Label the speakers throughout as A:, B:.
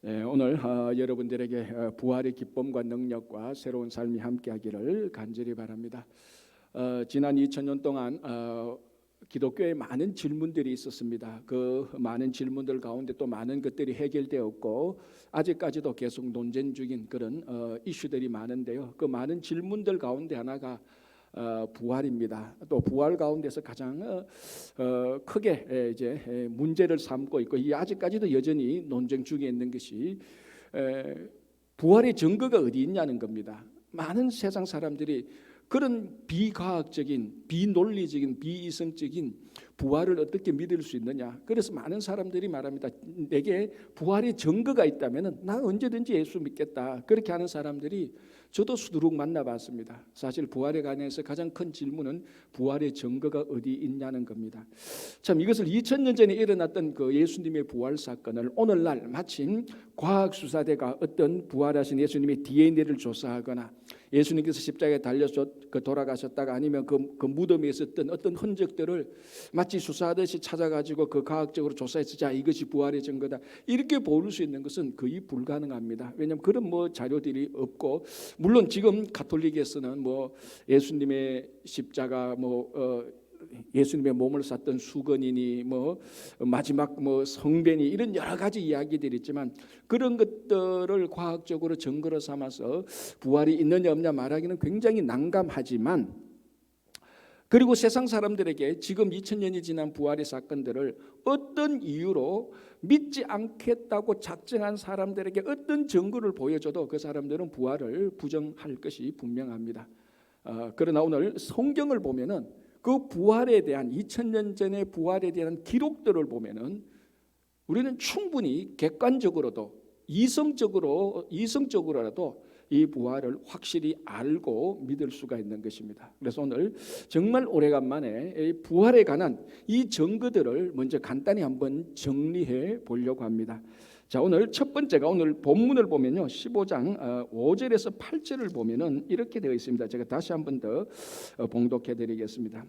A: 오늘 여러분들에게 부활의 기쁨과 능력과 새로운 삶이 함께하기를 간절히 바랍니다. 지난 2000년 동안 기독교에 많은 질문들이 있었습니다. 그 많은 질문들 가운데 또 많은 것들이 해결되었고 아직까지도 계속 논쟁 중인 그런 이슈들이 많은데요. 그 많은 질문들 가운데 하나가 부활입니다. 또 부활 가운데서 가장 크게 이제 문제를 삼고 있고 이 아직까지도 여전히 논쟁 중에 있는 것이 부활의 증거가 어디 있냐는 겁니다. 많은 세상 사람들이 그런 비과학적인, 비논리적인, 비이성적인 부활을 어떻게 믿을 수 있느냐. 그래서 많은 사람들이 말합니다. 내게 부활의 증거가 있다면 나 언제든지 예수 믿겠다. 그렇게 하는 사람들이 저도 수두룩 만나봤습니다. 사실 부활에 관해서 가장 큰 질문은 부활의 증거가 어디 있냐는 겁니다. 참 이것을 2000년 전에 일어났던 그 예수님의 부활 사건을 오늘날 마침 과학수사대가 어떤 부활하신 예수님의 DNA를 조사하거나 예수님께서 십자가에 달려서 돌아가셨다가 아니면 그 무덤에 있었던 어떤 흔적들을 마치 수사하듯이 찾아가지고 그 과학적으로 조사해서 자 이것이 부활의 증거다 이렇게 볼 수 있는 것은 거의 불가능합니다. 왜냐하면 그런 자료들이 없고 물론 지금 가톨릭에서는 예수님의 십자가 예수님의 몸을 쌌던 수건이니 마지막 성변이 이런 여러 가지 이야기들이 있지만 그런 것들을 과학적으로 증거로 삼아서 부활이 있느냐 없냐 말하기는 굉장히 난감하지만 그리고 세상 사람들에게 지금 2000년이 지난 부활의 사건들을 어떤 이유로 믿지 않겠다고 작정한 사람들에게 어떤 증거를 보여줘도 그 사람들은 부활을 부정할 것이 분명합니다. 그러나 오늘 성경을 보면은 그 부활에 대한 2000년 전의 부활에 대한 기록들을 보면은 우리는 충분히 객관적으로도 이성적으로라도 이 부활을 확실히 알고 믿을 수가 있는 것입니다. 그래서 오늘 정말 오래간만에 이 부활에 관한 이 증거들을 먼저 간단히 한번 정리해 보려고 합니다. 자, 오늘 첫 번째가 오늘 본문을 보면요. 15장 5절에서 8절을 보면은 이렇게 되어 있습니다. 제가 다시 한번 더 봉독해 드리겠습니다.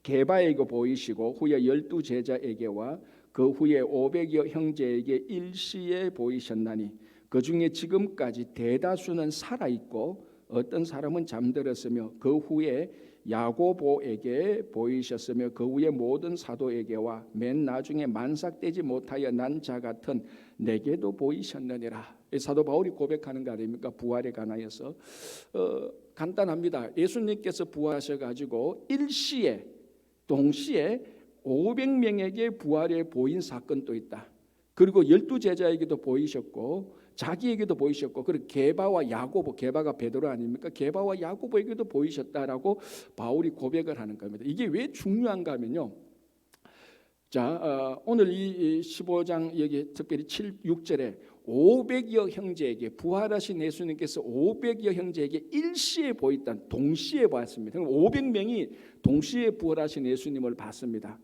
A: 게바에게 보이시고 후에 12 제자에게와 그 후에 500여 형제에게 일시에 보이셨나니 그 중에 지금까지 대다수는 살아있고 어떤 사람은 잠들었으며 그 후에 야고보에게 보이셨으며 그 후에 모든 사도에게와 맨 나중에 만삭되지 못하여 난 자 같은 내게도 보이셨느니라. 사도 바울이 고백하는 거 아닙니까? 부활에 관하여서 간단합니다. 예수님께서 부활하셔가지고 일시에 동시에 500명에게 부활에 보인 사건도 있다. 그리고 12 제자에게도 보이셨고 자기에게도 보이셨고 그리고 게바와 야고보, 게바가 베드로 아닙니까? 게바와 야고보에게도 보이셨다라고 바울이 고백을 하는 겁니다. 이게 왜 중요한가 하면요. 자, 오늘 이 15장 여기 특별히 7, 6절에 500여 형제에게 부활하신 예수님께서 500여 형제에게 일시에 보였다. 동시에 보았습니다. 500명이 동시에 부활하신 예수님을 봤습니다.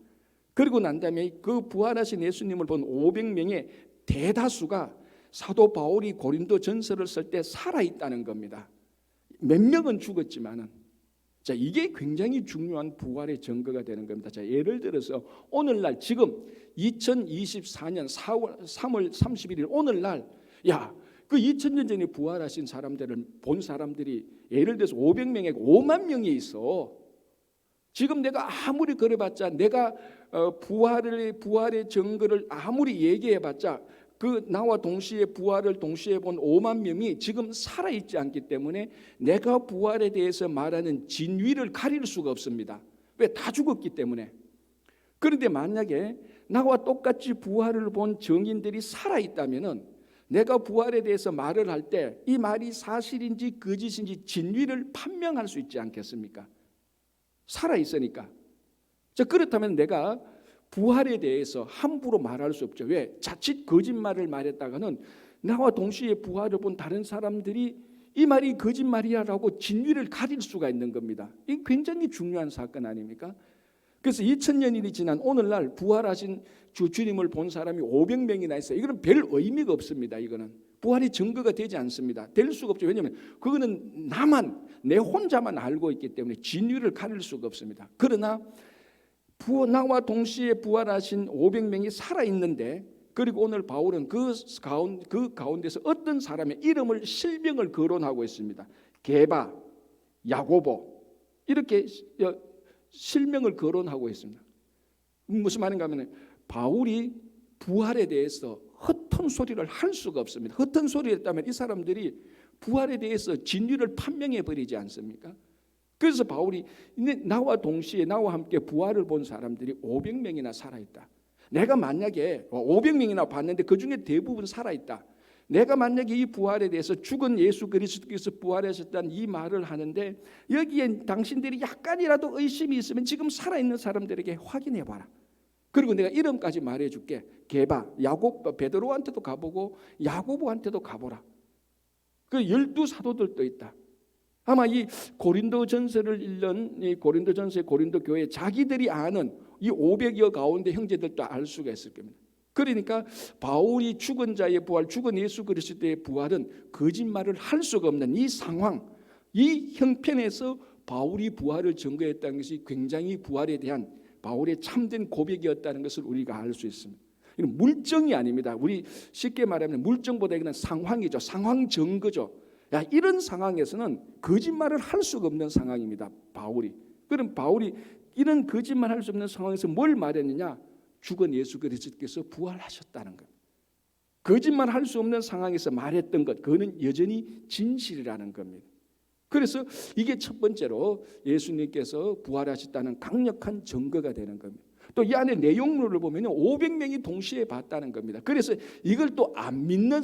A: 그리고 난 다음에 그 부활하신 예수님을 본 500명의 대다수가 사도 바울이 고린도 전서를 쓸 때 살아있다는 겁니다. 몇 명은 죽었지만은 자, 이게 굉장히 중요한 부활의 증거가 되는 겁니다. 자, 예를 들어서 오늘날 지금 2024년 3월 31일 오늘날 그 2000년 전에 부활하신 사람들을 본 사람들이 예를 들어서 500명에 5만 명이 있어. 지금 내가 아무리 그래봤자 내가 부활의 증거를 아무리 얘기해봤자 그 나와 동시에 부활을 동시에 본 5만 명이 지금 살아있지 않기 때문에 내가 부활에 대해서 말하는 진위를 가릴 수가 없습니다. 왜? 다 죽었기 때문에. 그런데 만약에 나와 똑같이 부활을 본 증인들이 살아있다면 내가 부활에 대해서 말을 할 때 이 말이 사실인지 거짓인지 진위를 판명할 수 있지 않겠습니까? 살아있으니까. 자, 그렇다면 내가 부활에 대해서 함부로 말할 수 없죠. 왜? 자칫 거짓말을 말했다가는 나와 동시에 부활을 본 다른 사람들이 이 말이 거짓말이야라고 진위를 가릴 수가 있는 겁니다. 이게 굉장히 중요한 사건 아닙니까? 그래서 2000년이 지난 오늘날 부활하신 주님을 본 사람이 500명이나 있어요. 이거는 별 의미가 없습니다. 이거는 부활이 증거가 되지 않습니다. 될 수가 없죠. 왜냐하면 그거는 내 혼자만 알고 있기 때문에 진위를 가릴 수가 없습니다. 그러나 나와 동시에 부활하신 500명이 살아있는데 그리고 오늘 바울은 그 가운데서 어떤 사람의 이름을 실명을 거론하고 있습니다. 게바, 야고보 이렇게 실명을 거론하고 있습니다. 무슨 말인가 하면 바울이 부활에 대해서 헛된 소리를 할 수가 없습니다. 헛된 소리를 했다면 이 사람들이 부활에 대해서 진리를 판명해 버리지 않습니까? 그래서 바울이 나와 동시에 나와 함께 부활을 본 사람들이 500명이나 살아있다. 내가 만약에 500명이나 봤는데 그중에 대부분 살아있다. 내가 만약에 이 부활에 대해서 죽은 예수 그리스도께서 부활하셨다는 이 말을 하는데 여기에 당신들이 약간이라도 의심이 있으면 지금 살아있는 사람들에게 확인해 봐라. 그리고 내가 이름까지 말해줄게. 게바, 야곱, 베드로한테도 가보고 야고보한테도 가보라. 그 12사도들도 있다. 아마 이 고린도 전서를 읽는 이 고린도 전서의 고린도 교회 자기들이 아는 이 500여 가운데 형제들도 알 수가 있을 겁니다. 그러니까 바울이 죽은 자의 부활, 죽은 예수 그리스도의 부활은 거짓말을 할 수가 없는 이 상황, 이 형편에서 바울이 부활을 증거했다는 것이 굉장히 부활에 대한 바울의 참된 고백이었다는 것을 우리가 알 수 있습니다. 이건 물증이 아닙니다. 우리 쉽게 말하면 물증보다 이건 상황이죠. 상황 증거죠. 이런 상황에서는 거짓말을 할 수가 없는 상황입니다. 바울이. 그럼 바울이 이런 거짓말 할 수 없는 상황에서 뭘 말했느냐? 죽은 예수 그리스도께서 부활하셨다는 것. 거짓말 할 수 없는 상황에서 말했던 것, 그거는 여전히 진실이라는 겁니다. 그래서 이게 첫 번째로 예수님께서 부활하셨다는 강력한 증거가 되는 겁니다. 또 이 안에 내용물을 보면 500명이 동시에 봤다는 겁니다. 그래서 이걸 또 안 믿는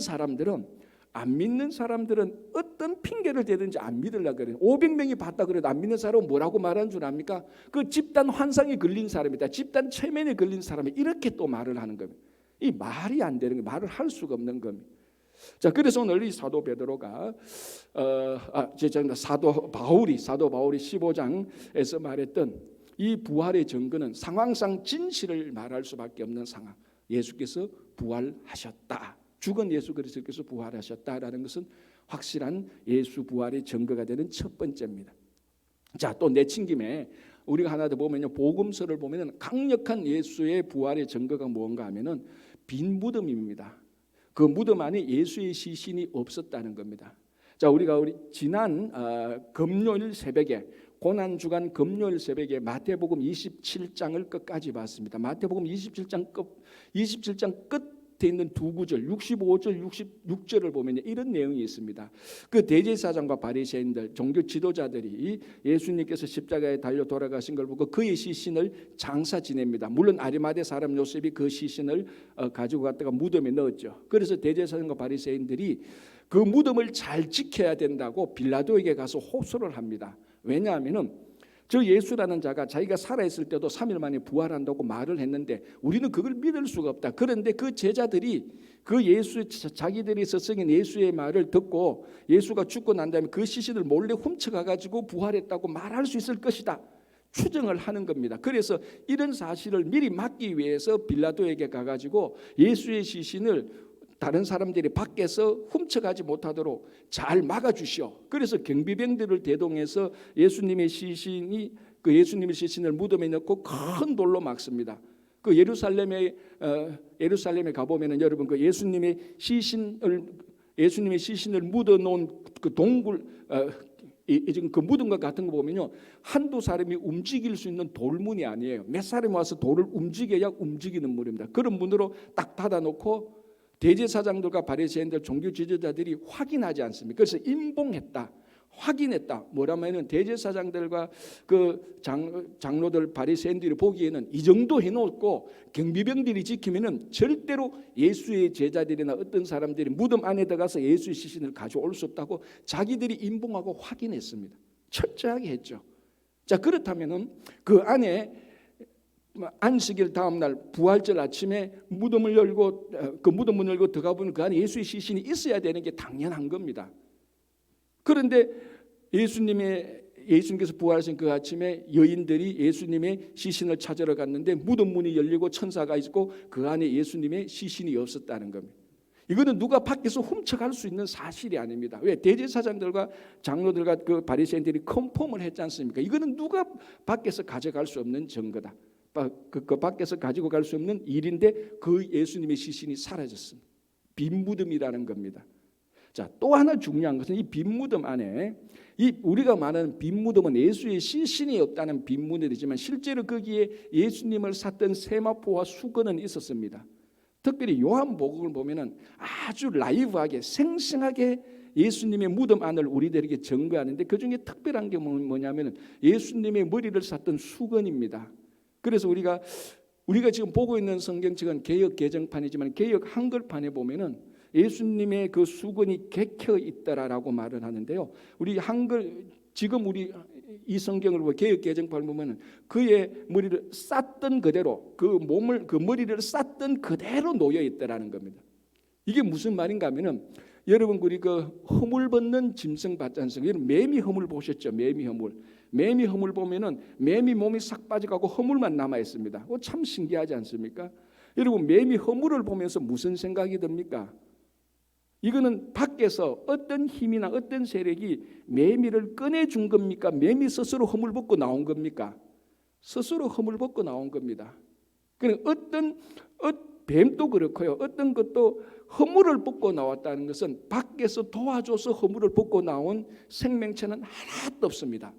A: 사람들은 어떤 핑계를 대든지 안 믿으려고 그래요. 500명이 봤다 그래도 안 믿는 사람은 뭐라고 말하는 줄 압니까? 그 집단 환상에 걸린 사람이다. 집단 최면에 걸린 사람이 이렇게 또 말을 하는 겁니다. 이 말이 안 되는 거예요. 말을 할 수가 없는 겁니다. 자, 그래서 오늘 이 사도 베드로가 사도 바울이 15장에서 말했던 이 부활의 증거는 상황상 진실을 말할 수밖에 없는 상황. 예수께서 부활하셨다. 죽은 예수 그리스도께서 부활하셨다라는 것은 확실한 예수 부활의 증거가 되는 첫 번째입니다. 자, 또 내친김에 우리가 하나 더 보면요, 복음서를 보면은 강력한 예수의 부활의 증거가 뭔가 하면은 빈 무덤입니다. 그 무덤 안에 예수의 시신이 없었다는 겁니다. 자, 우리가 지난 금요일 새벽에 고난주간 금요일 새벽에 마태복음 27장을 끝까지 봤습니다. 마태복음 27장 끝에 있는 두 구절 65절 66절을 보면 이런 내용이 있습니다. 그 대제사장과 바리새인들 종교 지도자들이 예수님께서 십자가에 달려 돌아가신 걸 보고 그의 시신을 장사 지냅니다. 물론 아리마대 사람 요셉이 그 시신을 가지고 갔다가 무덤에 넣었죠. 그래서 대제사장과 바리새인들이 그 무덤을 잘 지켜야 된다고 빌라도에게 가서 호소를 합니다. 왜냐하면은 저 예수라는 자가 자기가 살아있을 때도 3일 만에 부활한다고 말을 했는데 우리는 그걸 믿을 수가 없다. 그런데 그 제자들이 그 예수, 자기들이 서성인 예수의 말을 듣고 예수가 죽고 난 다음에 그 시신을 몰래 훔쳐가가지고 부활했다고 말할 수 있을 것이다. 추정을 하는 겁니다. 그래서 이런 사실을 미리 막기 위해서 빌라도에게 가가지고 예수의 시신을 다른 사람들이 밖에서 훔쳐가지 못하도록 잘 막아주시오. 그래서 경비병들을 대동해서 예수님의 시신을 무덤에 넣고 큰 돌로 막습니다. 그 예루살렘에 가보면은 여러분 그 예수님의 시신을 묻어놓은 그 동굴 지금 그 무덤과 같은 거 보면요, 한두 사람이 움직일 수 있는 돌문이 아니에요. 몇 사람이 와서 돌을 움직여야 움직이는 문입니다. 그런 문으로 딱 닫아놓고 대제사장들과 바리새인들 종교 지도자들이 확인하지 않습니까? 그래서 임봉했다, 확인했다. 뭐라면은 대제사장들과 그 장로들 바리새인들이 보기에는 이 정도 해놓고 경비병들이 지키면은 절대로 예수의 제자들이나 어떤 사람들이 무덤 안에 들어가서 예수의 시신을 가져올 수 없다고 자기들이 임봉하고 확인했습니다. 철저하게 했죠. 자, 그렇다면은 그 안에 안식일 다음 날 부활절 아침에 무덤을 열고 그 무덤 문 열고 들어가 보면 그 안에 예수의 시신이 있어야 되는 게 당연한 겁니다. 그런데 예수님께서 부활하신 그 아침에 여인들이 예수님의 시신을 찾으러 갔는데 무덤 문이 열리고 천사가 있고 그 안에 예수님의 시신이 없었다는 겁니다. 이거는 누가 밖에서 훔쳐갈 수 있는 사실이 아닙니다. 왜? 대제사장들과 장로들과 그 바리새인들이 컨펌을 했지 않습니까? 이거는 누가 밖에서 가져갈 수 없는 증거다. 그 밖에서 가지고 갈 수 없는 일인데 그 예수님의 시신이 사라졌습니다. 빈 무덤이라는 겁니다. 자, 또 하나 중요한 것은 이 빈 무덤 안에 이 우리가 말하는 빈 무덤은 예수의 시신이 없다는 빈 무덤이지만 실제로 거기에 예수님을 샀던 세마포와 수건은 있었습니다. 특별히 요한복음을 보면은 아주 라이브하게 생생하게 예수님의 무덤 안을 우리들에게 증거하는데 그 중에 특별한 게 뭐냐면은 예수님의 머리를 쌌던 수건입니다. 그래서 우리가 지금 보고 있는 성경책은 개역 개정판이지만 개역 한글판에 보면은 예수님의 그 수건이 개켜 있더라라고 말을 하는데요. 우리 한글 지금 우리 이 성경을 보고 개역 개정판을 보면은 그의 머리를 쌌던 그대로 그 머리를 쌌던 그대로 놓여 있더라는 겁니다. 이게 무슨 말인가 하면은 여러분 우리 그 허물 벗는 짐승 봤지 않습니까? 여러분 매미 허물 보셨죠? 매미 허물 보면은 매미 몸이 싹 빠져가고 허물만 남아 있습니다. 참 신기하지 않습니까? 여러분 매미 허물을 보면서 무슨 생각이 듭니까? 이거는 밖에서 어떤 힘이나 어떤 세력이 매미를 꺼내준 겁니까? 매미 스스로 허물 벗고 나온 겁니까? 스스로 허물 벗고 나온 겁니다. 그러니까 뱀도 그렇고요. 어떤 것도 허물을 벗고 나왔다는 것은 밖에서 도와줘서 허물을 벗고 나온 생명체는 하나도 없습니다.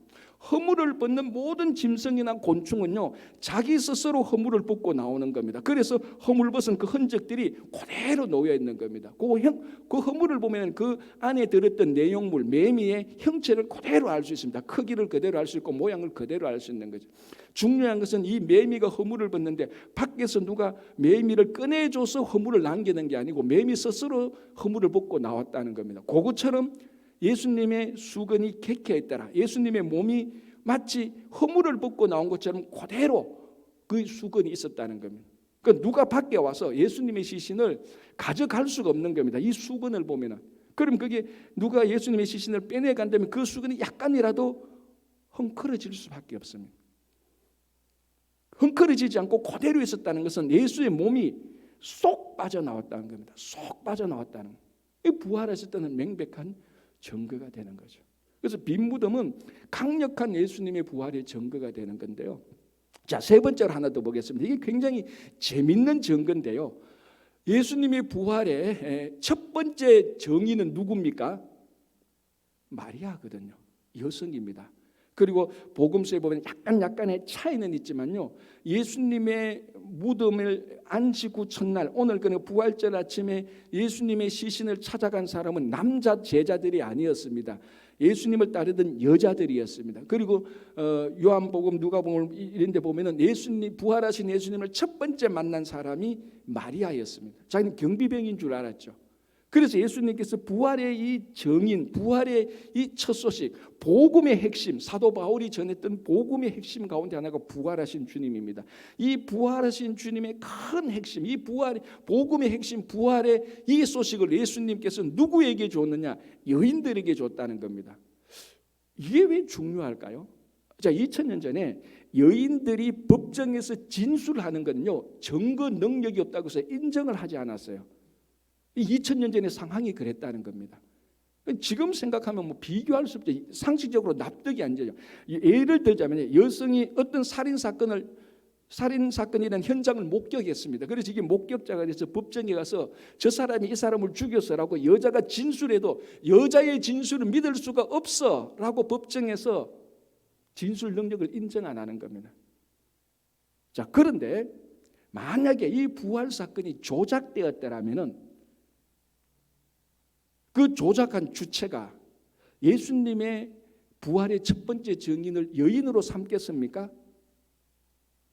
A: 허물을 벗는 모든 짐승이나 곤충은요 자기 스스로 허물을 벗고 나오는 겁니다. 그래서 허물 벗은 그 흔적들이 그대로 놓여 있는 겁니다. 그 허물을 보면 그 안에 들었던 내용물 매미의 형체를 그대로 알 수 있습니다. 크기를 그대로 알 수 있고 모양을 그대로 알 수 있는 거죠. 중요한 것은 이 매미가 허물을 벗는데 밖에서 누가 매미를 꺼내줘서 허물을 남기는 게 아니고 매미 스스로 허물을 벗고 나왔다는 겁니다. 그것처럼 예수님의 수건이 객해 있더라. 예수님의 몸이 마치 허물을 벗고 나온 것처럼 그대로 그 수건이 있었다는 겁니다. 그러니까 누가 밖에 와서 예수님의 시신을 가져갈 수가 없는 겁니다. 이 수건을 보면은. 그럼 그게 누가 예수님의 시신을 빼내간다면 그 수건이 약간이라도 헝클어질 수밖에 없습니다. 헝클어지지 않고 그대로 있었다는 것은 예수의 몸이 쏙 빠져나왔다는 겁니다. 쏙 빠져나왔다는 거예요. 이 부활하셨다는 명백한 증거가 되는 거죠. 그래서 빈 무덤은 강력한 예수님의 부활의 증거가 되는 건데요. 자, 세 번째로 하나 더 보겠습니다. 이게 굉장히 재밌는 증거인데요. 예수님의 부활의 첫 번째 정의는 누굽니까? 마리아거든요. 여성입니다. 그리고 복음서에 보면 약간의 차이는 있지만요. 예수님의 무덤을 안식 후 첫날 오늘 그 부활절 아침에 예수님의 시신을 찾아간 사람은 남자 제자들이 아니었습니다. 예수님을 따르던 여자들이었습니다. 그리고 요한복음 누가복음 이런 데 보면은 부활하신 예수님을 첫 번째 만난 사람이 마리아였습니다. 자기는 경비병인 줄 알았죠. 그래서 예수님께서 부활의 이 정인, 부활의 이 첫 소식, 복음의 핵심, 사도 바울이 전했던 복음의 핵심 가운데 하나가 부활하신 주님입니다. 이 부활하신 주님의 큰 핵심, 이 복음의 핵심, 부활의 이 소식을 예수님께서 누구에게 줬느냐? 여인들에게 줬다는 겁니다. 이게 왜 중요할까요? 자, 2000년 전에 여인들이 법정에서 진술하는 것은요, 증거 능력이 없다고 해서 인정을 하지 않았어요. 2000년 전의 상황이 그랬다는 겁니다. 지금 생각하면 뭐 비교할 수 없죠. 상식적으로 납득이 안 되죠. 예를 들자면 여성이 어떤 살인 사건이라는 현장을 목격했습니다. 그래서 이게 목격자가 돼서 법정에 가서 저 사람이 이 사람을 죽였어라고 여자가 진술해도 여자의 진술을 믿을 수가 없어라고 법정에서 진술 능력을 인정 안 하는 겁니다. 자, 그런데 만약에 이 부활 사건이 조작되었더라면은 그 조작한 주체가 예수님의 부활의 첫 번째 증인을 여인으로 삼겠습니까?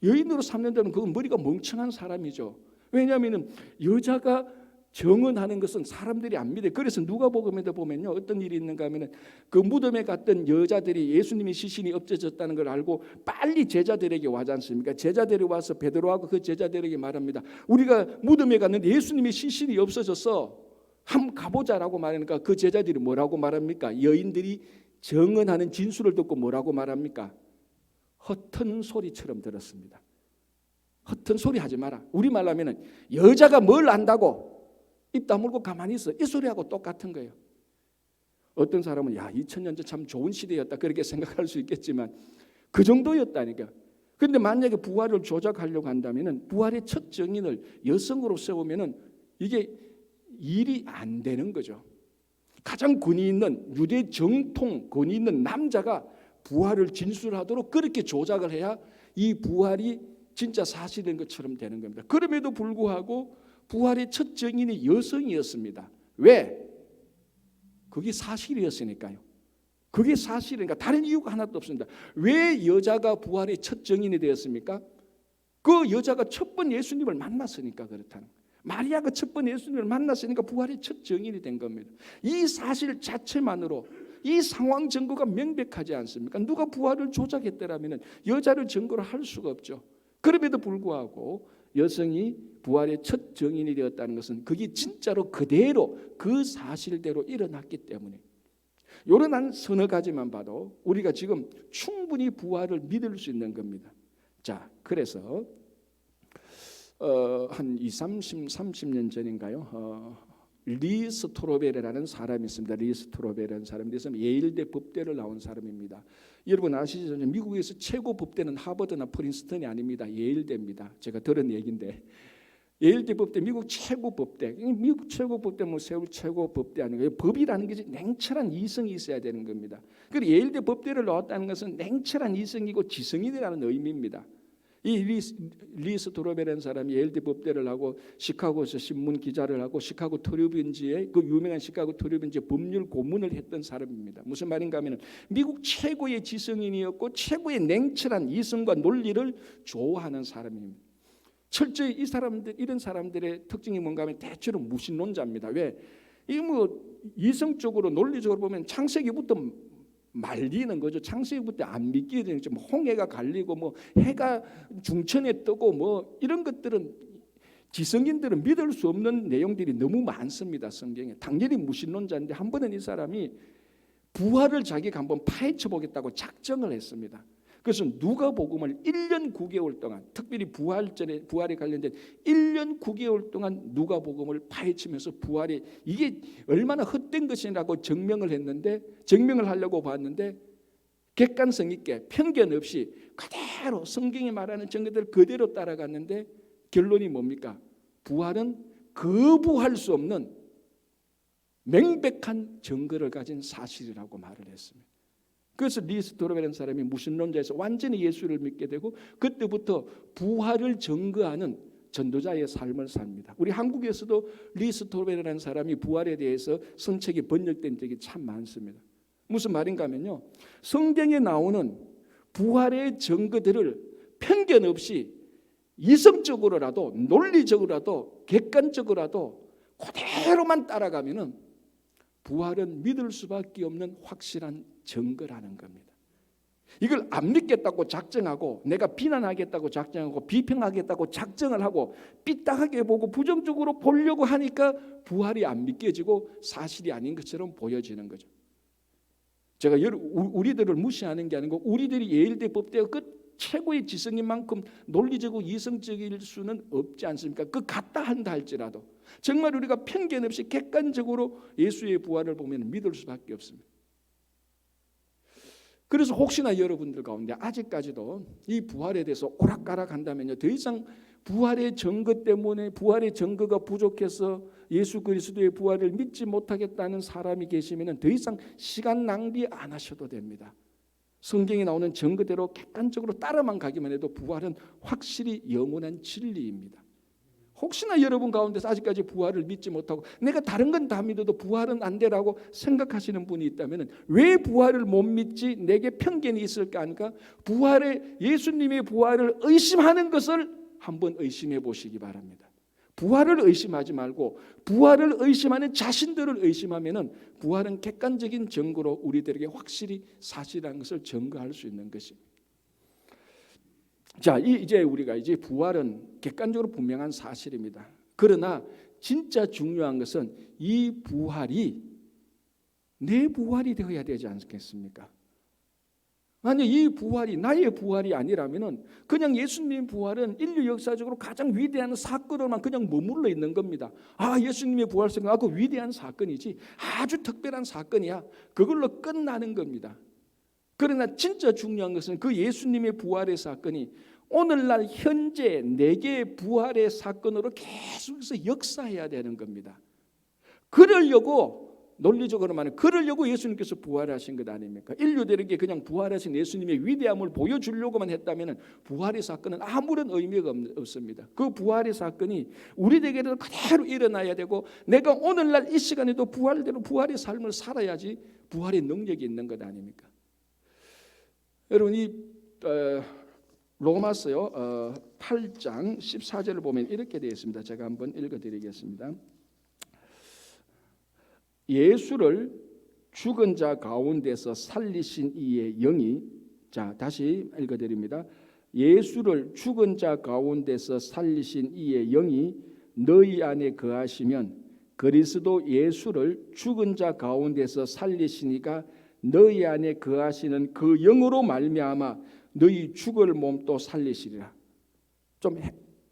A: 여인으로 삼는다면 그건 머리가 멍청한 사람이죠. 왜냐하면 여자가 증언하는 것은 사람들이 안 믿어요. 그래서 누가복음에도 보면요, 어떤 일이 있는가 하면은 그 무덤에 갔던 여자들이 예수님의 시신이 없어졌다는 걸 알고 빨리 제자들에게 와지 않습니까? 제자들이 와서 베드로하고 그 제자들에게 말합니다. 우리가 무덤에 갔는데 예수님의 시신이 없어졌어. 한번 가보자라고 말하니까 그 제자들이 뭐라고 말합니까? 여인들이 증언하는 진술을 듣고 뭐라고 말합니까? 허튼 소리처럼 들었습니다. 허튼 소리 하지 마라. 우리말로 하면은 여자가 뭘 안다고 입 다물고 가만히 있어. 이 소리하고 똑같은 거예요. 어떤 사람은 2000년 전 참 좋은 시대였다 그렇게 생각할 수 있겠지만 그 정도였다니까. 그런데 만약에 부활을 조작하려고 한다면 부활의 첫 증인을 여성으로 세우면 이게 일이 안 되는 거죠. 가장 권위 있는 유대 정통 권위 있는 남자가 부활을 진술하도록 그렇게 조작을 해야 이 부활이 진짜 사실인 것처럼 되는 겁니다. 그럼에도 불구하고 부활의 첫 증인이 여성이었습니다. 왜? 그게 사실이었으니까요. 그게 사실이니까 다른 이유가 하나도 없습니다. 왜 여자가 부활의 첫 증인이 되었습니까? 그 여자가 첫 번 예수님을 만났으니까 그렇다는 거예요. 마리아가 첫 번 예수님을 만났으니까 부활의 첫 증인이 된 겁니다. 이 사실 자체만으로 이 상황 증거가 명백하지 않습니까? 누가 부활을 조작했더라면 여자를 증거로 할 수가 없죠. 그럼에도 불구하고 여성이 부활의 첫 증인이 되었다는 것은 그게 진짜로 그대로 그 사실대로 일어났기 때문에 이런 한 서너 가지만 봐도 우리가 지금 충분히 부활을 믿을 수 있는 겁니다. 자, 그래서 한 30년 전인가요? 리 스트로벨이라는 사람이 있습니다. 리 스트로벨이라는 사람이 있으면 예일대 법대를 나온 사람입니다. 여러분 아시죠? 미국에서 최고 법대는 하버드나 프린스턴이 아닙니다. 예일대입니다. 제가 들은 얘기인데 예일대 법대 미국 최고 법대. 미국 최고 법대 뭐 세울 최고 법대 아니고요. 법이라는 게 냉철한 이성이 있어야 되는 겁니다. 그리고 예일대 법대를 나왔다는 것은 냉철한 이성이고 지성이라는 의미입니다. 이 리 스트로벨이라는 사람이 예일대 법대를 하고 시카고에서 신문 기자를 하고 시카고 트리뷴지의 그 유명한 시카고 트리뷴지 법률 고문을 했던 사람입니다. 무슨 말인가 하면 미국 최고의 지성인이었고 최고의 냉철한 이성과 논리를 좋아하는 사람입니다. 철저히 이 사람들 이런 사람들의 특징이 뭔가 하면 대체로 무신론자입니다. 왜? 이 뭐 이성적으로 논리적으로 보면 창세기부터 말리는 거죠. 창세기부터 안 믿게 되는 거죠. 홍해가 갈리고 뭐 해가 중천에 뜨고 뭐 이런 것들은 지성인들은 믿을 수 없는 내용들이 너무 많습니다. 성경에. 당연히 무신론자인데 한 번은 이 사람이 부활을 자기가 한번 파헤쳐 보겠다고 작정을 했습니다. 그래서 누가복음을 1년 9개월 동안 특별히 부활에 관련된 1년 9개월 동안 누가복음을 파헤치면서 부활이 이게 얼마나 헛된 것이라고 증명을 했는데 증명을 하려고 봤는데 객관성 있게 편견 없이 그대로 성경이 말하는 증거들 그대로 따라갔는데 결론이 뭡니까? 부활은 거부할 수 없는 명백한 증거를 가진 사실이라고 말을 했습니다. 그래서 리 스트로벨이라는 사람이 무신론자에서 완전히 예수를 믿게 되고 그때부터 부활을 증거하는 전도자의 삶을 삽니다. 우리 한국에서도 리 스트로벨이라는 사람이 부활에 대해서 선책이 번역된 적이 참 많습니다. 무슨 말인가 하면요, 성경에 나오는 부활의 증거들을 편견 없이 이성적으로라도 논리적으로라도 객관적으로라도 그대로만 따라가면은 부활은 믿을 수밖에 없는 확실한 증거라는 겁니다. 이걸 안 믿겠다고 작정하고 내가 비난하겠다고 작정하고 비평하겠다고 작정을 하고 삐딱하게 보고 부정적으로 보려고 하니까 부활이 안 믿겨지고 사실이 아닌 것처럼 보여지는 거죠. 제가 우리들을 무시하는 게 아니고 우리들이 예일대 법대가 그 최고의 지성인 만큼 논리적이고 이성적일 수는 없지 않습니까? 그 같다 한다 할지라도 정말 우리가 편견 없이 객관적으로 예수의 부활을 보면 믿을 수밖에 없습니다. 그래서 혹시나 여러분들 가운데 아직까지도 이 부활에 대해서 오락가락한다면요, 더 이상 부활의 증거 때문에 부활의 증거가 부족해서 예수 그리스도의 부활을 믿지 못하겠다는 사람이 계시면 더 이상 시간 낭비 안 하셔도 됩니다. 성경에 나오는 증거대로 객관적으로 따라만 가기만 해도 부활은 확실히 영원한 진리입니다. 혹시나 여러분 가운데서 아직까지 부활을 믿지 못하고 내가 다른 건 다 믿어도 부활은 안 되라고 생각하시는 분이 있다면 왜 부활을 못 믿지? 내게 편견이 있을까 하니까 예수님의 부활을 의심하는 것을 한번 의심해 보시기 바랍니다. 부활을 의심하지 말고 부활을 의심하는 자신들을 의심하면은 부활은 객관적인 증거로 우리들에게 확실히 사실이라는 것을 증거할 수 있는 것입니다. 자, 이제 우리가 부활은 객관적으로 분명한 사실입니다. 그러나 진짜 중요한 것은 이 부활이 내 부활이 되어야 되지 않겠습니까? 만약 이 부활이 나의 부활이 아니라면은 그냥 예수님의 부활은 인류 역사적으로 가장 위대한 사건으로만 그냥 머물러 있는 겁니다. 아, 예수님의 부활성은 그 위대한 사건이지, 아주 특별한 사건이야. 그걸로 끝나는 겁니다. 그러나 진짜 중요한 것은 그 예수님의 부활의 사건이 오늘날 현재 내게 부활의 사건으로 계속해서 역사해야 되는 겁니다. 그러려고 논리적으로 말하면 그러려고 예수님께서 부활하신 것 아닙니까? 인류들에게 그냥 부활하신 예수님의 위대함을 보여주려고만 했다면 부활의 사건은 아무런 의미가 없습니다. 그 부활의 사건이 우리에게도 그대로 일어나야 되고 내가 오늘날 이 시간에도 부활대로 부활의 삶을 살아야지 부활의 능력이 있는 것 아닙니까? 여러분 이 로마서요 8장 14절을 보면 이렇게 되어 있습니다. 제가 한번 읽어드리겠습니다. 예수를 죽은 자 가운데서 살리신 이의 영이, 자 다시 읽어드립니다. 예수를 죽은 자 가운데서 살리신 이의 영이 너희 안에 거하시면 그리스도 예수를 죽은 자 가운데서 살리시니까 너희 안에 거하시는 그 영으로 말미암아 너희 죽을 몸도 살리시리라. 좀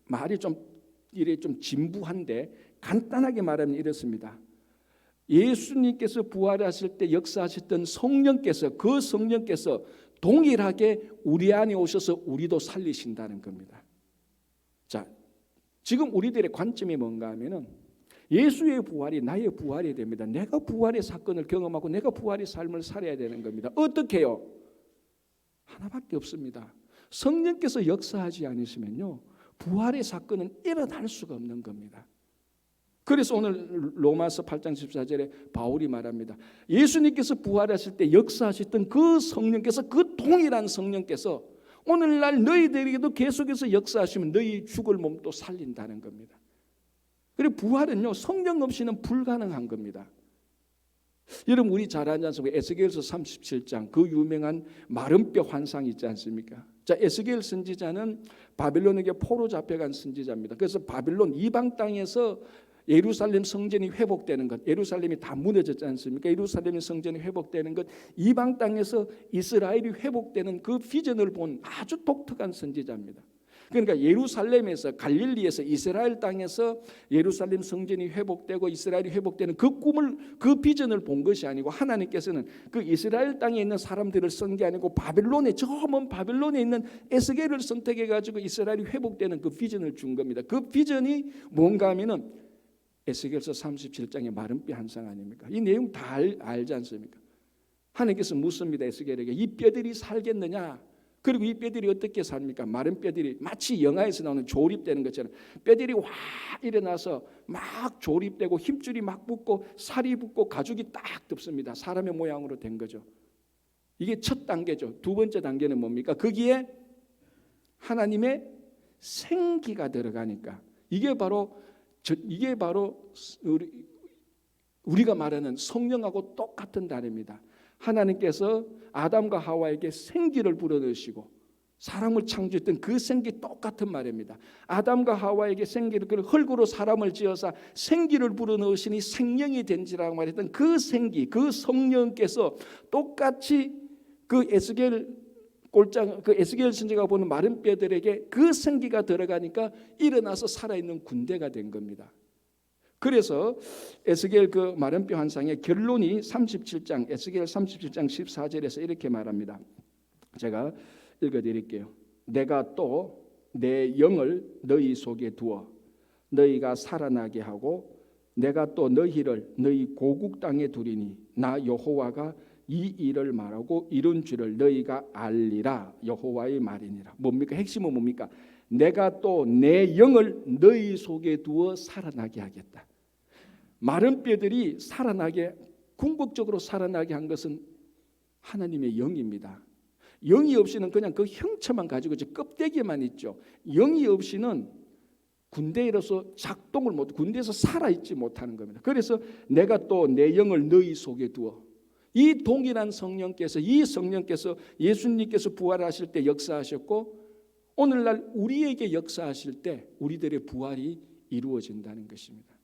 A: 말이 좀 이래 좀 진부한데 간단하게 말하면 이렇습니다. 예수님께서 부활하실 때 역사하셨던 성령께서 그 성령께서 동일하게 우리 안에 오셔서 우리도 살리신다는 겁니다. 자, 지금 우리들의 관점이 뭔가 하면은 예수의 부활이 나의 부활이 됩니다. 내가 부활의 사건을 경험하고 내가 부활의 삶을 살아야 되는 겁니다. 어떻게 해요? 하나밖에 없습니다. 성령께서 역사하지 않으시면요 부활의 사건은 일어날 수가 없는 겁니다. 그래서 오늘 로마서 8장 14절에 바울이 말합니다. 예수님께서 부활하실 때 역사하셨던 그 성령께서 그 동일한 성령께서 오늘날 너희들에게도 계속해서 역사하시면 너희 죽을 몸도 살린다는 겁니다. 그리고 부활은요 성령 없이는 불가능한 겁니다. 여러분 우리 잘 아는 않습니까? 에스겔서 37장 그 유명한 마른 뼈 환상 있지 않습니까? 자, 에스겔 선지자는 바빌론에게 포로 잡혀간 선지자입니다. 그래서 바빌론 이방 땅에서 예루살렘 성전이 회복되는 것, 예루살렘이 다 무너졌지 않습니까? 예루살렘의 성전이 회복되는 것, 이방 땅에서 이스라엘이 회복되는 그 비전을 본 아주 독특한 선지자입니다. 그러니까 예루살렘에서 갈릴리에서 이스라엘 땅에서 예루살렘 성전이 회복되고 이스라엘이 회복되는 그 꿈을 그 비전을 본 것이 아니고 하나님께서는 그 이스라엘 땅에 있는 사람들을 쓴 게 아니고 바빌론에 저 먼 바빌론에 있는 에스겔을 선택해 가지고 이스라엘이 회복되는 그 비전을 준 겁니다. 그 비전이 뭔가 하면은 에스겔서 37장의 마른 뼈 환상 아닙니까? 이 내용 다 알지 않습니까? 하나님께서 묻습니다. 에스겔에게 이 뼈들이 살겠느냐? 그리고 이 뼈들이 어떻게 삽니까? 마른 뼈들이 마치 영화에서 나오는 조립되는 것처럼 뼈들이 와 일어나서 막 조립되고 힘줄이 막 붙고 살이 붙고 가죽이 딱 덮습니다. 사람의 모양으로 된 거죠. 이게 첫 단계죠. 두 번째 단계는 뭡니까? 거기에 하나님의 생기가 들어가니까 이게 바로 우리가 말하는 성령하고 똑같은 단어입니다. 하나님께서 아담과 하와에게 생기를 불어넣으시고 사람을 창조했던 그 생기 똑같은 말입니다. 아담과 하와에게 생기를 그 흙으로 사람을 지어서 생기를 불어넣으시니 생명이 된지라고 말했던 그 생기, 그 성령께서 똑같이 그 에스겔 선지자가 보는 마른 뼈들에게 그 생기가 들어가니까 일어나서 살아있는 군대가 된 겁니다. 그래서 에스겔 그 마른 뼈 환상의 결론이 에스겔 37장 14절에서 이렇게 말합니다. 제가 읽어드릴게요. 내가 또 내 영을 너희 속에 두어 너희가 살아나게 하고 내가 또 너희를 너희 고국 땅에 두리니 나 여호와가 이 일을 말하고 이룬 줄을 너희가 알리라. 여호와의 말이니라. 뭡니까? 핵심은 뭡니까? 내가 또 내 영을 너희 속에 두어 살아나게 하겠다. 마른 뼈들이 살아나게 궁극적으로 살아나게 한 것은 하나님의 영입니다. 영이 없이는 그냥 그 형체만 가지고 껍데기만 있죠. 영이 없이는 군대로서 작동을 못, 군대에서 살아있지 못하는 겁니다. 그래서 내가 또 내 영을 너희 속에 두어 이 동일한 성령께서 이 성령께서 예수님께서 부활하실 때 역사하셨고 오늘날 우리에게 역사하실 때 우리들의 부활이 이루어진다는 것입니다.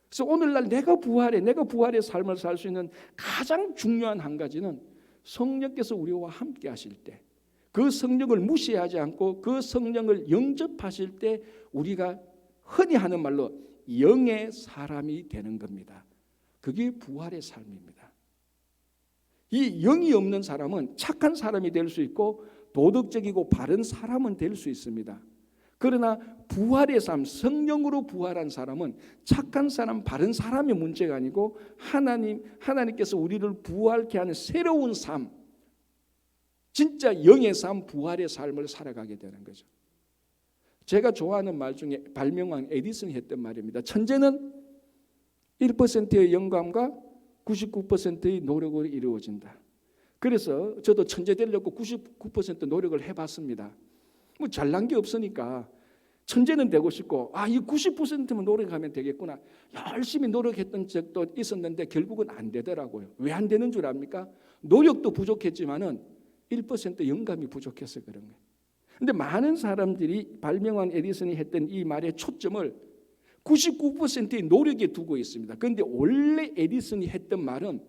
A: 그래서 오늘날 내가 부활의 삶을 살 수 있는 가장 중요한 한 가지는 성령께서 우리와 함께 하실 때 그 성령을 무시하지 않고 그 성령을 영접하실 때 우리가 흔히 하는 말로 영의 사람이 되는 겁니다. 그게 부활의 삶입니다. 이 영이 없는 사람은 착한 사람이 될 수 있고 도덕적이고 바른 사람은 될 수 있습니다. 그러나 부활의 삶, 성령으로 부활한 사람은 착한 사람, 바른 사람의 문제가 아니고 하나님께서 우리를 부활케 하는 새로운 삶, 진짜 영의 삶, 부활의 삶을 살아가게 되는 거죠. 제가 좋아하는 말 중에 발명왕 에디슨이 했던 말입니다. 천재는 1%의 영감과 99%의 노력으로 이루어진다. 그래서 저도 천재 되려고 99% 노력을 해봤습니다. 뭐 잘난 게 없으니까 천재는 되고 싶고 이 90%만 노력하면 되겠구나. 열심히 노력했던 적도 있었는데 결국은 안 되더라고요. 왜 안 되는 줄 압니까? 노력도 부족했지만은 1% 영감이 부족해서 그런 거예요. 근데 많은 사람들이 발명왕 에디슨이 했던 이 말의 초점을 99%의 노력에 두고 있습니다. 그런데 원래 에디슨이 했던 말은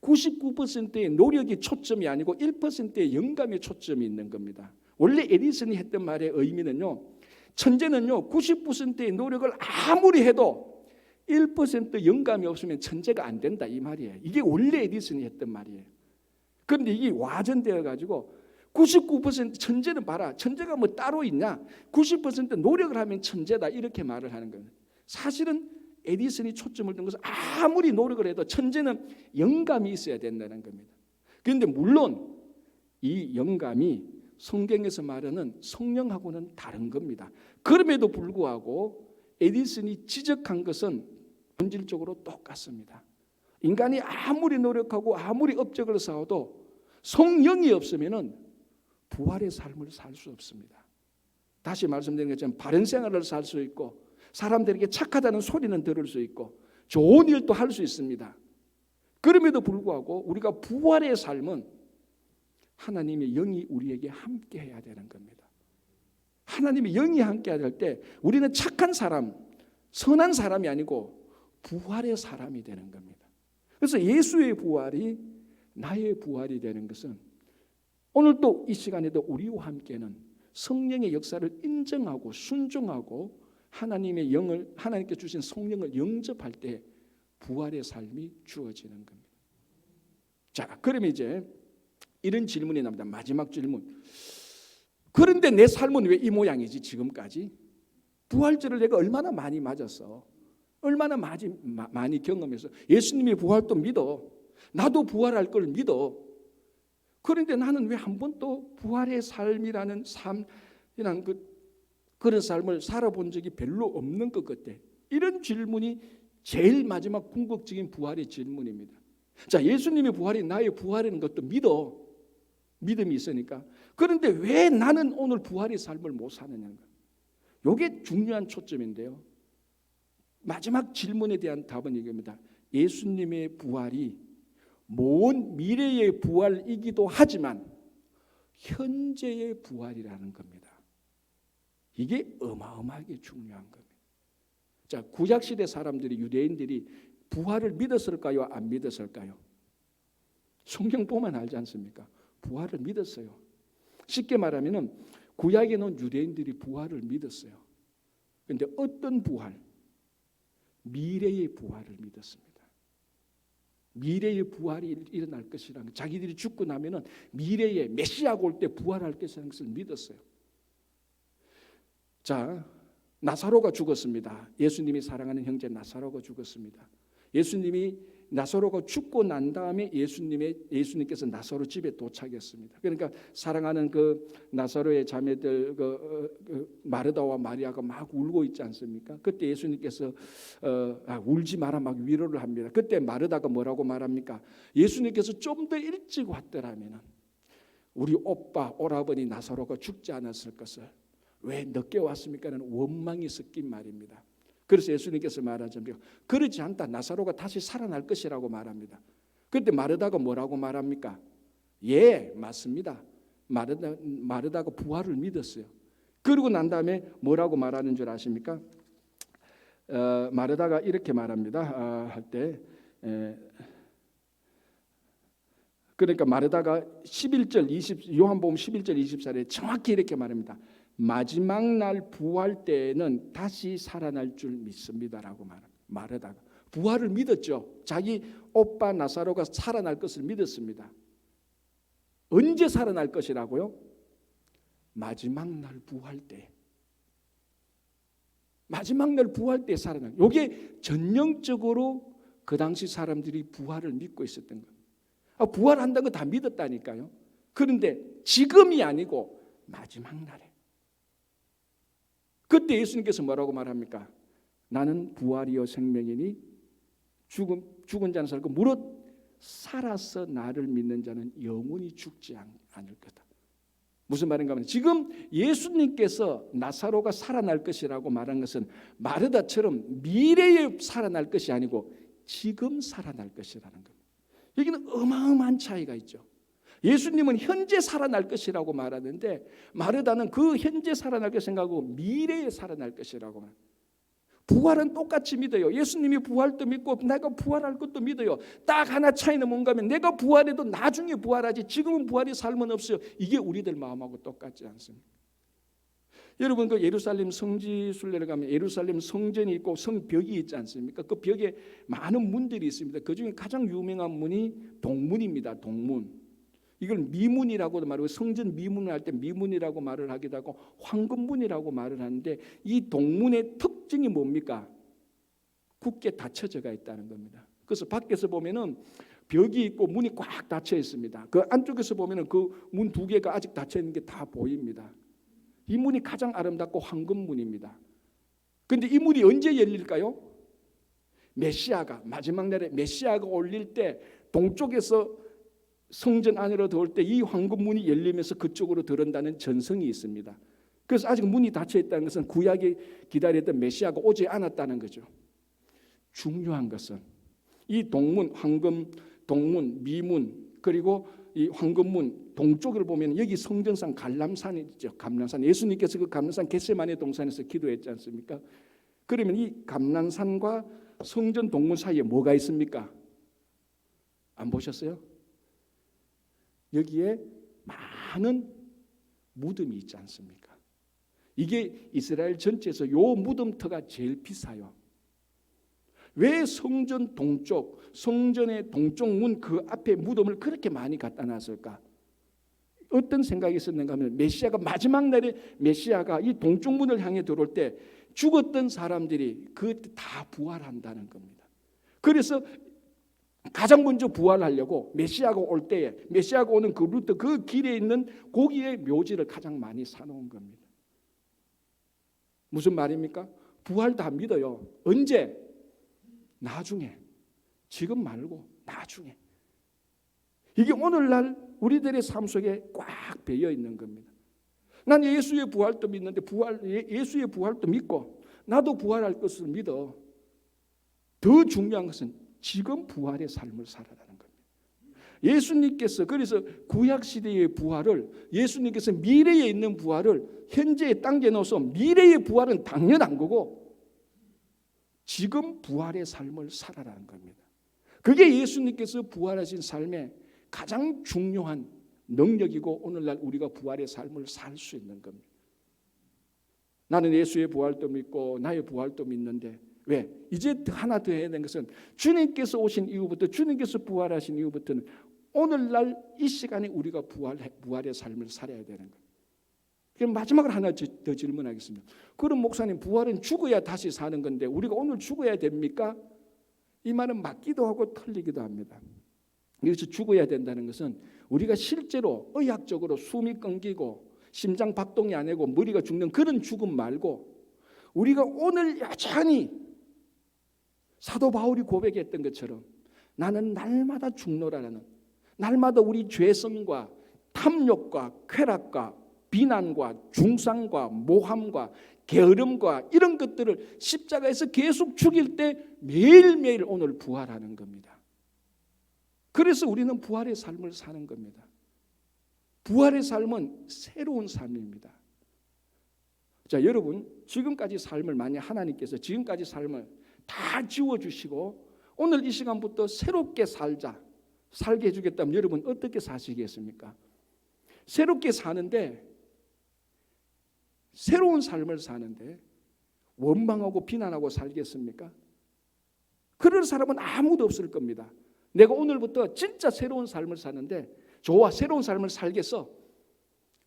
A: 99%의 노력이 초점이 아니고 1%의 영감의 초점이 있는 겁니다. 원래 에디슨이 했던 말의 의미는요, 천재는요 90%의 노력을 아무리 해도 1% 영감이 없으면 천재가 안 된다, 이 말이에요. 이게 원래 에디슨이 했던 말이에요. 그런데 이게 와전되어 가지고 99% 천재는 봐라, 천재가 뭐 따로 있냐, 90% 노력을 하면 천재다, 이렇게 말을 하는 거예요. 사실은 에디슨이 초점을 둔 것은 아무리 노력을 해도 천재는 영감이 있어야 된다는 겁니다. 그런데 물론 이 영감이 성경에서 말하는 성령하고는 다른 겁니다. 그럼에도 불구하고 에디슨이 지적한 것은 본질적으로 똑같습니다. 인간이 아무리 노력하고 아무리 업적을 쌓아도 성령이 없으면 부활의 삶을 살 수 없습니다. 다시 말씀드린 것처럼 바른 생활을 살 수 있고 사람들에게 착하다는 소리는 들을 수 있고 좋은 일도 할 수 있습니다. 그럼에도 불구하고 우리가 부활의 삶은 하나님의 영이 우리에게 함께 해야 되는 겁니다. 하나님의 영이 함께 할 때 우리는 착한 사람, 선한 사람이 아니고 부활의 사람이 되는 겁니다. 그래서 예수의 부활이 나의 부활이 되는 것은 오늘 또 이 시간에도 우리와 함께는 성령의 역사를 인정하고 순종하고 하나님의 영을, 하나님께 주신 성령을 영접할 때 부활의 삶이 주어지는 겁니다. 자, 그러면 이제 이런 질문이 납니다. 마지막 질문. 그런데 내 삶은 왜 이 모양이지 지금까지? 부활절을 내가 얼마나 많이 맞았어. 얼마나 많이 경험해서 예수님의 부활도 믿어. 나도 부활할 걸 믿어. 그런데 나는 왜 한 번도 부활의 삶이라는 그런 삶을 살아본 적이 별로 없는 것 같아. 이런 질문이 제일 마지막 궁극적인 부활의 질문입니다. 자, 예수님의 부활이 나의 부활이라는 것도 믿어. 믿음이 있으니까. 그런데 왜 나는 오늘 부활의 삶을 못 사느냐. 이게 중요한 초점인데요. 마지막 질문에 대한 답은 이겁니다. 예수님의 부활이 먼 미래의 부활이기도 하지만 현재의 부활이라는 겁니다. 이게 어마어마하게 중요한 겁니다. 자, 구약시대 사람들이, 유대인들이 부활을 믿었을까요? 안 믿었을까요? 성경 보면 알지 않습니까? 부활을 믿었어요. 쉽게 말하면 구약에는 유대인들이 부활을 믿었어요. 그런데 어떤 부활? 미래의 부활을 믿었습니다. 미래의 부활이 일어날 것이라는, 자기들이 죽고 나면은 미래에 메시아가 올 때 부활할 것이라는 것을 믿었어요. 자, 나사로가 죽었습니다. 예수님이 사랑하는 형제 나사로가 죽었습니다. 예수님이 나사로가 죽고 난 다음에 예수님께서 나사로 집에 도착했습니다. 그러니까 사랑하는 그 나사로의 자매들 마르다와 마리아가 막 울고 있지 않습니까? 그때 예수님께서 울지 마라 막 위로를 합니다. 그때 마르다가 뭐라고 말합니까? 예수님께서 좀 더 일찍 왔더라면 우리 오빠 오라버니 나사로가 죽지 않았을 것을 왜 늦게 왔습니까는 원망이 섞인 말입니다. 그래서 예수님께서 말하자면 그러지 않다, 나사로가 다시 살아날 것이라고 말합니다. 그때 마르다가 뭐라고 말합니까? 예, 맞습니다. 마르다가 부활을 믿었어요. 그러고 난 다음에 뭐라고 말하는 줄 아십니까? 마르다가 이렇게 말합니다. 할 때 그러니까 마르다가 11절 요한복음 11절 24절에 정확히 이렇게 말합니다. 마지막 날 부활 때에는 다시 살아날 줄 믿습니다라고 말합니다. 마르다가 부활을 믿었죠. 자기 오빠 나사로가 살아날 것을 믿었습니다. 언제 살아날 것이라고요? 마지막 날 부활 때. 마지막 날 부활 때 살아날. 이게 전형적으로 그 당시 사람들이 부활을 믿고 있었던 거예요. 부활한다는 거 다 믿었다니까요. 그런데 지금이 아니고 마지막 날에. 그때 예수님께서 뭐라고 말합니까? 나는 부활이요 생명이니 죽은 자는 살고 무릇 살아서 나를 믿는 자는 영원히 죽지 않을 거다. 무슨 말인가 하면 지금 예수님께서 나사로가 살아날 것이라고 말한 것은 마르다처럼 미래에 살아날 것이 아니고 지금 살아날 것이라는 겁니다. 여기는 어마어마한 차이가 있죠. 예수님은 현재 살아날 것이라고 말하는데 마르다는 그 현재 살아날 것 생각하고 미래에 살아날 것이라고 말합니다. 부활은 똑같이 믿어요. 예수님이 부활도 믿고 내가 부활할 것도 믿어요. 딱 하나 차이는 뭔가 하면 내가 부활해도 나중에 부활하지 지금은 부활의 삶은 없어요. 이게 우리들 마음하고 똑같지 않습니까? 여러분 그 예루살렘 성지 순례를 가면 예루살렘 성전이 있고 성벽이 있지 않습니까? 그 벽에 많은 문들이 있습니다. 그중에 가장 유명한 문이 동문입니다. 동문. 이걸 미문이라고도 말하고 성전 미문을 할 때 미문이라고 말을 하기도 하고 황금문이라고 말을 하는데 이 동문의 특징이 뭡니까? 굳게 닫혀져가 있다는 겁니다. 그래서 밖에서 보면은 벽이 있고 문이 꽉 닫혀 있습니다. 그 안쪽에서 보면은 그 문 두 개가 아직 닫혀 있는 게 다 보입니다. 이 문이 가장 아름답고 황금문입니다. 그런데 이 문이 언제 열릴까요? 메시아가 마지막 날에 메시아가 올릴 때 동쪽에서 성전 안으로 들어올 때 이 황금문이 열리면서 그쪽으로 들어온다는 전성이 있습니다. 그래서 아직 문이 닫혀 있다는 것은 구약에 기다렸던 메시아가 오지 않았다는 거죠. 중요한 것은 이 동문, 황금, 동문, 미문 그리고 이 황금문 동쪽을 보면 여기 성전산 감람산이 있죠. 감람산. 예수님께서 그 감람산 겟세마네 동산에서 기도했지 않습니까? 그러면 이 감람산과 성전 동문 사이에 뭐가 있습니까? 안 보셨어요? 여기에 많은 무덤이 있지 않습니까? 이게 이스라엘 전체에서 요 무덤터가 제일 비싸요. 왜 성전 동쪽, 성전의 동쪽 문 그 앞에 무덤을 그렇게 많이 갖다 놨을까? 어떤 생각이 있었는가 하면 메시아가 마지막 날에 메시아가 이 동쪽 문을 향해 들어올 때 죽었던 사람들이 그때 다 부활한다는 겁니다. 그래서 가장 먼저 부활하려고 메시아가 올 때에 메시아가 오는 그 루트 그 길에 있는 고기의 묘지를 가장 많이 사놓은 겁니다. 무슨 말입니까? 부활 다 믿어요. 언제? 나중에. 지금 말고 나중에. 이게 오늘날 우리들의 삶 속에 꽉 배어 있는 겁니다. 난 예수의 부활도 믿는데 예수의 부활도 믿고 나도 부활할 것을 믿어. 더 중요한 것은 지금 부활의 삶을 살아라는 겁니다. 예수님께서 그래서 구약 시대의 부활을 예수님께서 미래에 있는 부활을 현재에 당겨 넣어서 미래의 부활은 당연한 거고 지금 부활의 삶을 살아라는 겁니다. 그게 예수님께서 부활하신 삶의 가장 중요한 능력이고 오늘날 우리가 부활의 삶을 살 수 있는 겁니다. 나는 예수의 부활도 믿고 나의 부활도 믿는데 왜? 이제 하나 더 해야 되는 것은 주님께서 오신 이후부터 주님께서 부활하신 이후부터는 오늘날 이 시간에 우리가 부활의 삶을 살아야 되는 거예요. 그럼 마지막으로 하나 더 질문하겠습니다. 그럼 목사님 부활은 죽어야 다시 사는 건데 우리가 오늘 죽어야 됩니까? 이 말은 맞기도 하고 틀리기도 합니다. 여기서 죽어야 된다는 것은 우리가 실제로 의학적으로 숨이 끊기고 심장 박동이 안 되고 머리가 죽는 그런 죽음 말고 우리가 오늘 여전히 사도 바울이 고백했던 것처럼 나는 날마다 죽노라라는 날마다 우리 죄성과 탐욕과 쾌락과 비난과 중상과 모함과 게으름과 이런 것들을 십자가에서 계속 죽일 때 매일매일 오늘 부활하는 겁니다. 그래서 우리는 부활의 삶을 사는 겁니다. 부활의 삶은 새로운 삶입니다. 자, 여러분 지금까지 삶을 만약 하나님께서 지금까지 삶을 다 지워주시고 오늘 이 시간부터 새롭게 살게 해주겠다면 여러분 어떻게 사시겠습니까? 새롭게 사는데 새로운 삶을 사는데 원망하고 비난하고 살겠습니까? 그럴 사람은 아무도 없을 겁니다. 내가 오늘부터 진짜 새로운 삶을 사는데 좋아, 새로운 삶을 살겠어.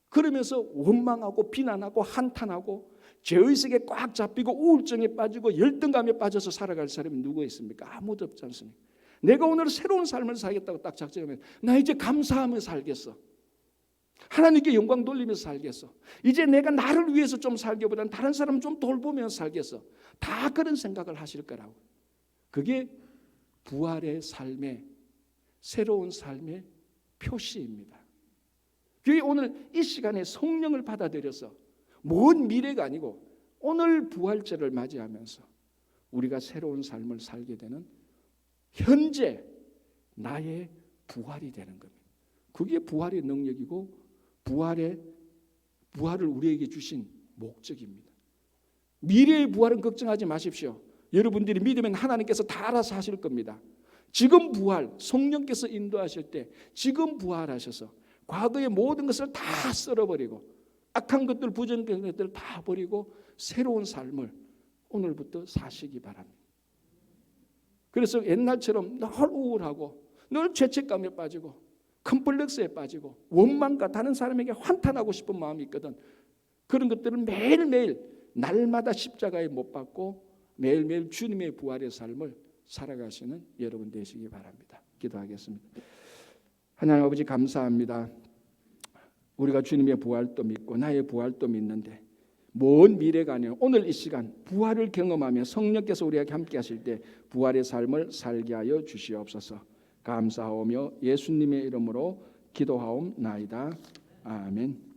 A: 그러면서 원망하고 비난하고 한탄하고 죄의식에 꽉 잡히고 우울증에 빠지고 열등감에 빠져서 살아갈 사람이 누구 있습니까? 아무도 없지 않습니까? 내가 오늘 새로운 삶을 살겠다고 딱 작정하면 나 이제 감사하며 살겠어. 하나님께 영광 돌리면서 살겠어. 이제 내가 나를 위해서 좀 살기보다는 다른 사람 좀 돌보면서 살겠어. 다 그런 생각을 하실 거라고. 그게 부활의 삶의 새로운 삶의 표시입니다. 그게 오늘 이 시간에 성령을 받아들여서 먼 미래가 아니고 오늘 부활절을 맞이하면서 우리가 새로운 삶을 살게 되는 현재 나의 부활이 되는 겁니다. 그게 부활의 능력이고 부활을 우리에게 주신 목적입니다. 미래의 부활은 걱정하지 마십시오. 여러분들이 믿으면 하나님께서 다 알아서 하실 겁니다. 지금 부활, 성령께서 인도하실 때 지금 부활하셔서 과거의 모든 것을 다 썰어버리고 악한 것들, 부정적인 것들 다 버리고 새로운 삶을 오늘부터 사시기 바랍니다. 그래서 옛날처럼 늘 우울하고 늘 죄책감에 빠지고 컴플렉스에 빠지고 원망과 다른 사람에게 환탄하고 싶은 마음이 있거든. 그런 것들을 매일매일 날마다 십자가에 못 박고 매일매일 주님의 부활의 삶을 살아가시는 여러분 되시기 바랍니다. 기도하겠습니다. 하나님 아버지 감사합니다. 우리가 주님의 부활도 믿고 나의 부활도 믿는데 먼 미래가 아니라 오늘 이 시간 부활을 경험하며 성령께서 우리에게 함께 하실 때 부활의 삶을 살게 하여 주시옵소서. 감사하오며 예수님의 이름으로 기도하옵나이다. 아멘.